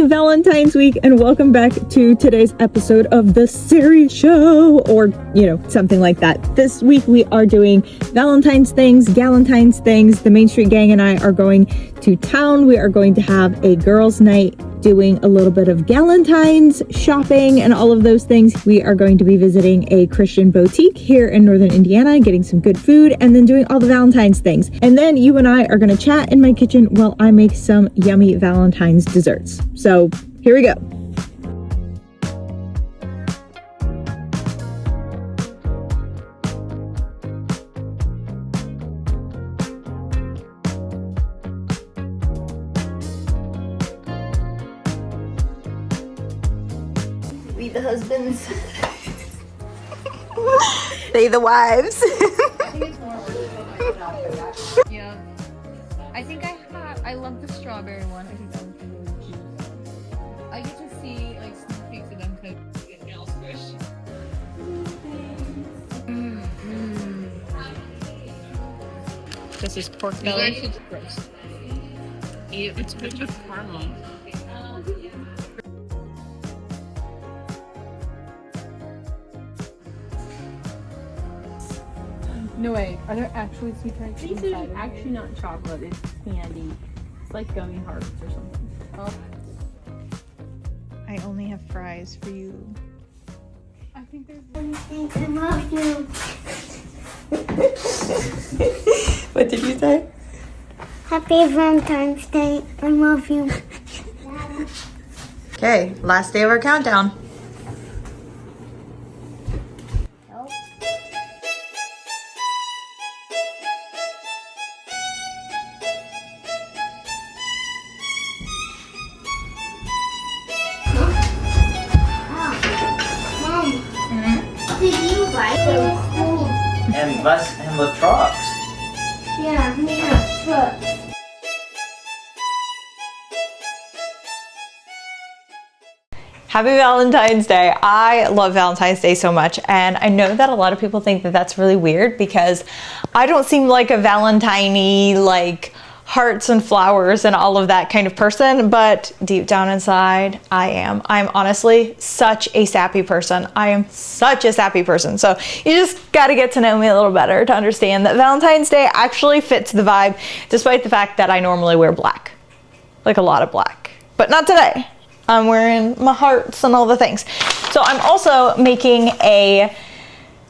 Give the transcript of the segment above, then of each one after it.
Happy Valentine's Week and welcome back to today's episode of The Series Show, or, you know, something like that. This week we are doing Valentine's things, Galentine's things. The Main Street Gang and I are going to town. We are going to have a girls' night doing a little bit of Galentine's shopping and all of those things. We are going to be visiting a Christian boutique here in Northern Indiana, getting some good food, and then doing all the Valentine's things. And then you and I are going to chat in my kitchen while I make some yummy Valentine's desserts. So here we go. We the husbands. They the wives. Yeah. I think I love the strawberry one. I think that one's really juicy. I get to see like sneak peeks of them cooking nail squish. This is pork belly. It's gross. It's good with caramel. No way. Are there actually sweet tarts inside? These are actually not chocolate. It's candy. It's like gummy hearts or something. Oh. I only have fries for you. I think there's. I love you. What did you say? Happy Valentine's Day. I love you. Okay, last day of our countdown. And was and the trucks. Yeah, we have trucks. Happy Valentine's Day. I love Valentine's Day so much, and I know that a lot of people think that that's really weird because I don't seem like a Valentine-y, like hearts and flowers and all of that kind of person, but deep down inside, I am. I'm honestly such a sappy person. I am such a sappy person. So you just got to get to know me a little better to understand that Valentine's Day actually fits the vibe, despite the fact that I normally wear black, like a lot of black, but not today. I'm wearing my hearts and all the things. So I'm also making a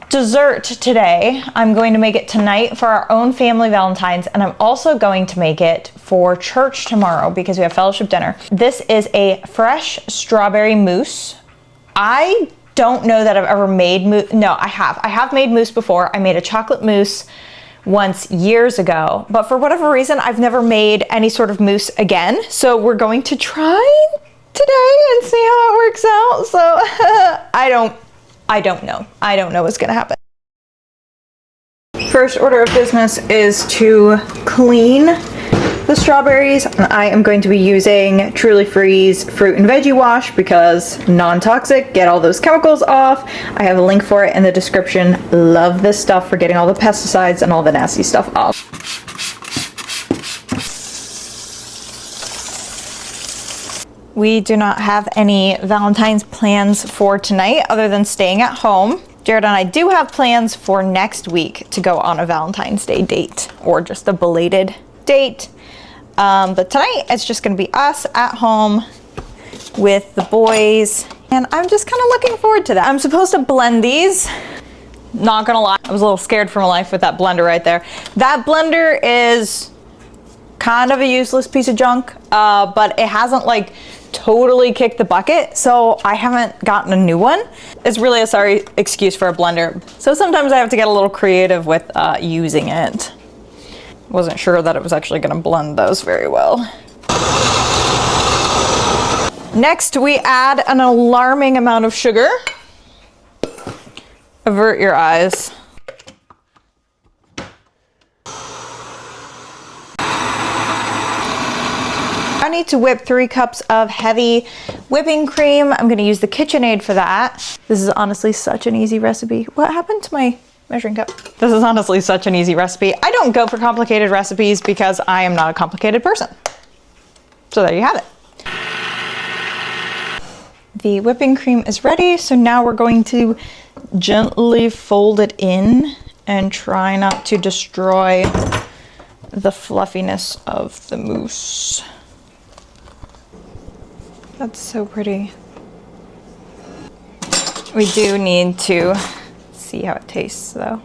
dessert today. I'm going to make it tonight for our own family Valentine's, and I'm also going to make it for church tomorrow because we have fellowship dinner. This is a fresh strawberry mousse. I don't know that I've ever made mousse. No, I have made mousse before. I made a chocolate mousse once years ago, but for whatever reason, I've never made any sort of mousse again. So we're going to try today and see how it works out. So I don't know. I don't know what's gonna happen. First order of business is to clean the strawberries. I am going to be using Truly Freeze fruit and veggie wash because non-toxic, get all those chemicals off. I have a link for it in the description. Love this stuff for getting all the pesticides and all the nasty stuff off. We do not have any Valentine's plans for tonight other than staying at home. Jared and I do have plans for next week to go on a Valentine's Day date or just a belated date. But tonight it's just gonna be us at home with the boys. And I'm just kind of looking forward to that. I'm supposed to blend these. Not gonna lie, I was a little scared for my life with that blender right there. That blender is kind of a useless piece of junk, but it hasn't like totally kicked the bucket, so I haven't gotten a new one. It's really a sorry excuse for a blender. So sometimes I have to get a little creative with using it. Wasn't sure that it was actually gonna blend those very well. Next, we add an alarming amount of sugar. Avert your eyes. I need to whip 3 cups of heavy whipping cream. I'm gonna use the KitchenAid for that. This is honestly such an easy recipe. What happened to my measuring cup? This is honestly such an easy recipe. I don't go for complicated recipes because I am not a complicated person. So there you have it. The whipping cream is ready, so now we're going to gently fold it in and try not to destroy the fluffiness of the mousse. That's so pretty. We do need to see how it tastes though.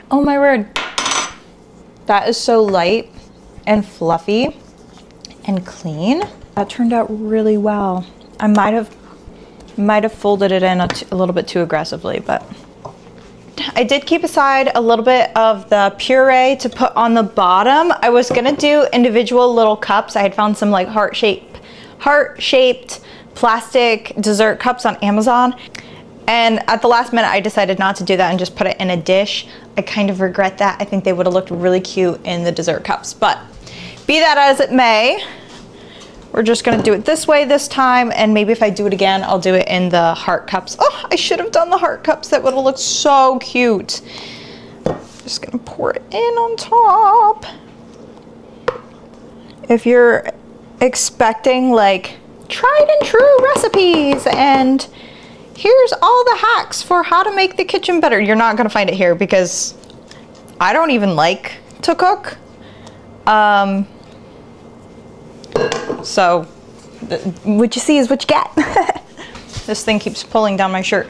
Oh my word. That is so light and fluffy and clean. That turned out really well. I might have folded it in a little bit too aggressively, but I did keep aside a little bit of the puree to put on the bottom. I was gonna do individual little cups. I had found some like heart-shaped plastic dessert cups on Amazon. And at the last minute, I decided not to do that and just put it in a dish. I kind of regret that. I think they would have looked really cute in the dessert cups, but be that as it may, we're just gonna do it this way this time, and maybe if I do it again, I'll do it in the heart cups. Oh, I should have done the heart cups. That would have looked so cute. Just gonna pour it in on top. If you're expecting like tried and true recipes and here's all the hacks for how to make the kitchen better, you're not gonna find it here because I don't even like to cook. So what you see is what you get. This thing keeps pulling down my shirt.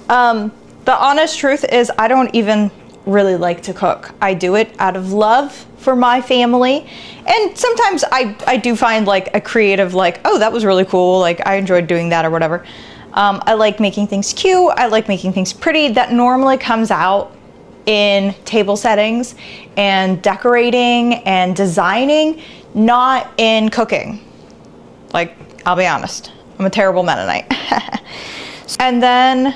The honest truth is I don't even really like to cook. I do it out of love for my family. And sometimes I do find like a creative, like, oh, that was really cool. Like I enjoyed doing that or whatever. I like making things cute. I like making things pretty. That normally comes out in table settings and decorating and designing, not in cooking. Like, I'll be honest, I'm a terrible Mennonite. And then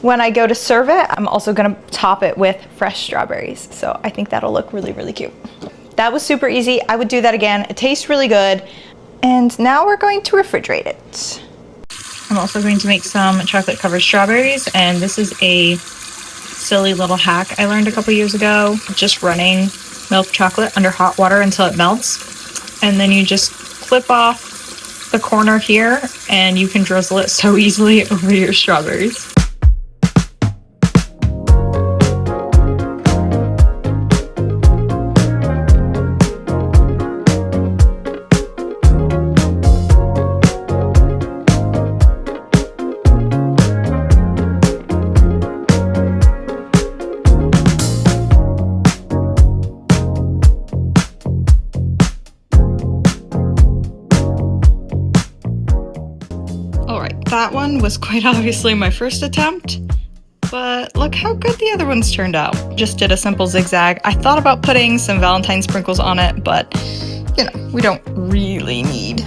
when I go to serve it, I'm also gonna top it with fresh strawberries. So I think that'll look really, really cute. That was super easy. I would do that again. It tastes really good. And now we're going to refrigerate it. I'm also going to make some chocolate covered strawberries, and this is a silly little hack I learned a couple years ago. Just running milk chocolate under hot water until it melts, and then you just clip off the corner here and you can drizzle it so easily over your strawberries. That one was quite obviously my first attempt, but look how good the other ones turned out. Just did a simple zigzag. I thought about putting some Valentine sprinkles on it, but you know, we don't really need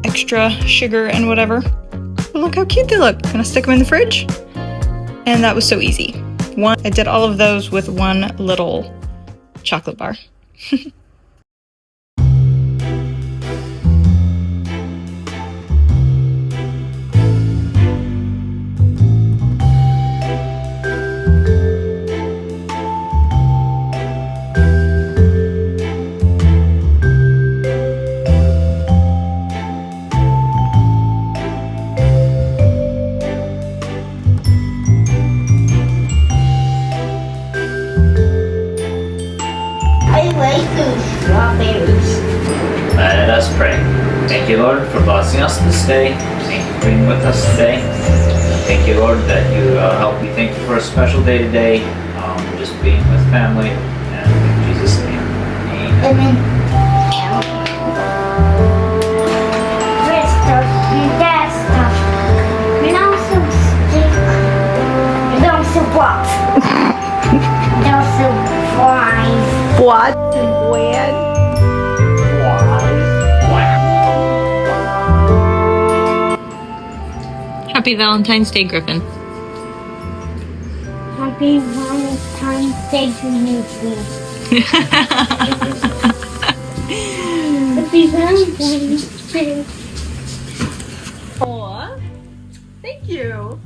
extra sugar and whatever. But look how cute they look. Gonna stick them in the fridge. And that was so easy. I did all of those with one little chocolate bar. Let us pray. Thank you, Lord, for blessing us this day. Thank you for being with us today. Thank you, Lord, that you help me. Thank you for a special day today, just being with family. And in Jesus' name, amen. Red stuff, that stuff. And also stick. And also what? And also fries. What? Bread? Happy Valentine's Day, Griffin. Happy Valentine's Day to you too. Happy Valentine's Day. Aw, thank you.